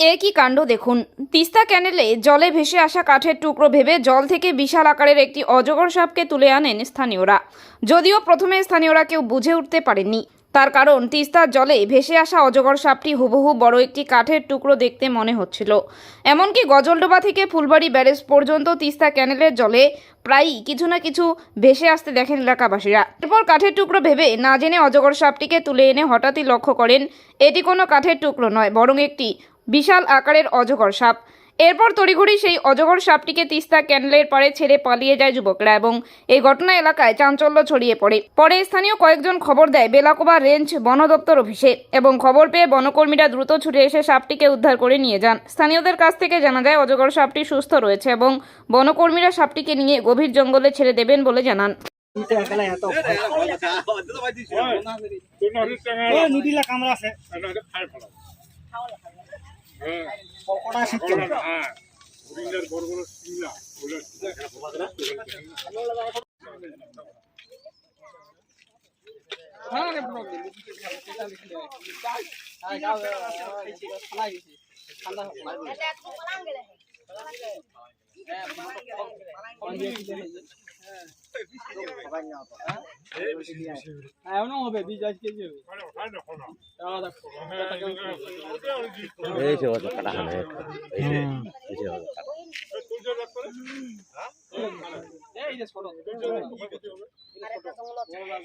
একই কাণ্ড দেখুন। তিস্তা ক্যানেলে জলে ভেসে আসা কাঠের টুকরো ভেবে জল থেকে বিশাল আকারের একটি অজগর সাপকে তুলে আনেন স্থানীয়রা। যদিও প্রথমে স্থানীয়রা কেউ বুঝে উঠতে পারেননি, তার কারণ তিস্তার জলে ভেসে আসা অজগর সাপটি হুবহু বড় একটি কাঠের টুকরো দেখতে মনে হচ্ছিল। এমনকি গজলডোবা থেকে ফুলবাড়ি ব্যারেজ পর্যন্ত তিস্তা ক্যানেলের জলে প্রায়ই কিছু না কিছু ভেসে আসতে দেখেন এলাকাবাসীরা। এরপর কাঠের টুকরো ভেবে না জেনে অজগর সাপটিকে তুলে এনে হঠাৎই লক্ষ্য করেন এটি কোনো কাঠের টুকরো নয়, বরং একটি বিশাল আকারের অজগর সাপ। এরপর তড়িঘড়ি সেই অজগর সাপটিকে তিস্তা ক্যানেলের পাড়ে ছেড়ে পালিয়ে যায় যুবকরা এবং এই ঘটনা এলাকায় চাঞ্চল্য ছড়িয়ে পড়ে। পরে স্থানীয় কয়েকজন খবর দেয় বেলাকোবা রেঞ্জ বন দপ্তর অফিসে এবং খবর পেয়ে বনকর্মীরা দ্রুত ছুটে এসে সাপটিকে উদ্ধার করে নিয়ে যান। স্থানীয়দের কাছ থেকে জানা যায় অজগর সাপটি সুস্থ রয়েছে এবং বনকর্মীরা সাপটিকে নিয়ে গভীর জঙ্গলে ছেড়ে দেবেন বলে জানান।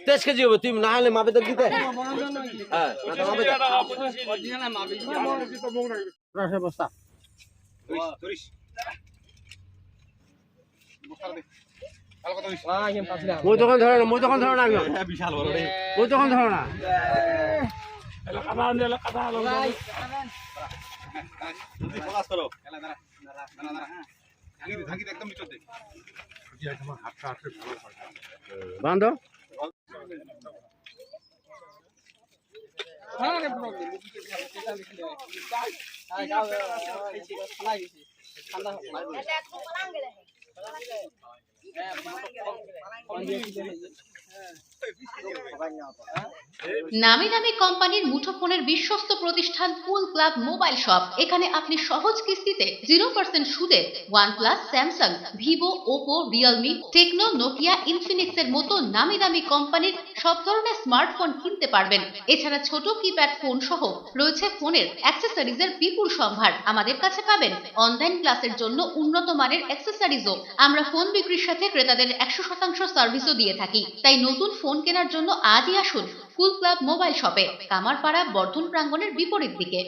তেইশ কেজি হবে, তুমি না হলে মাপে তো দিতে। হ্যাঁ, বস্তা মই তখন ধরে না, মই তখন ধরে না, বিশাল বড়, মই তখন ধরে না। বান্ধব নামি দামি কোম্পানির মুঠোফোনের বিশ্বস্ত প্রতিষ্ঠান কুল ক্লাব মোবাইল শপ। এখানে আপনি সহজ কিস্তিতে 0% সুদে OnePlus, Samsung, Vivo, Oppo, Realme, Tecno, Nokia, Infinix এর মতো নামি দামি কোম্পানির সব ধরনের স্মার্টফোন কিনতে পারবেন। এছাড়া ছোট কিপ্যাড ফোন সহ রয়েছে ফোনের অ্যাক্সেসরিজের বিপুল সম্ভার। আমাদের কাছে পাবেন অনলাইন ক্লাসের জন্য উন্নত মানের অ্যাক্সেসরিজও। আমরা ফোন বিক্রির সাথে ক্রেতাদের 100% সার্ভিসও দিয়ে থাকি। তাই নতুন ফোন কেনার জন্য আজই আসুন কুল ক্লাব মোবাইল শপে, কামারপাড়া বর্ধন প্রাঙ্গণের বিপরীত দিকে।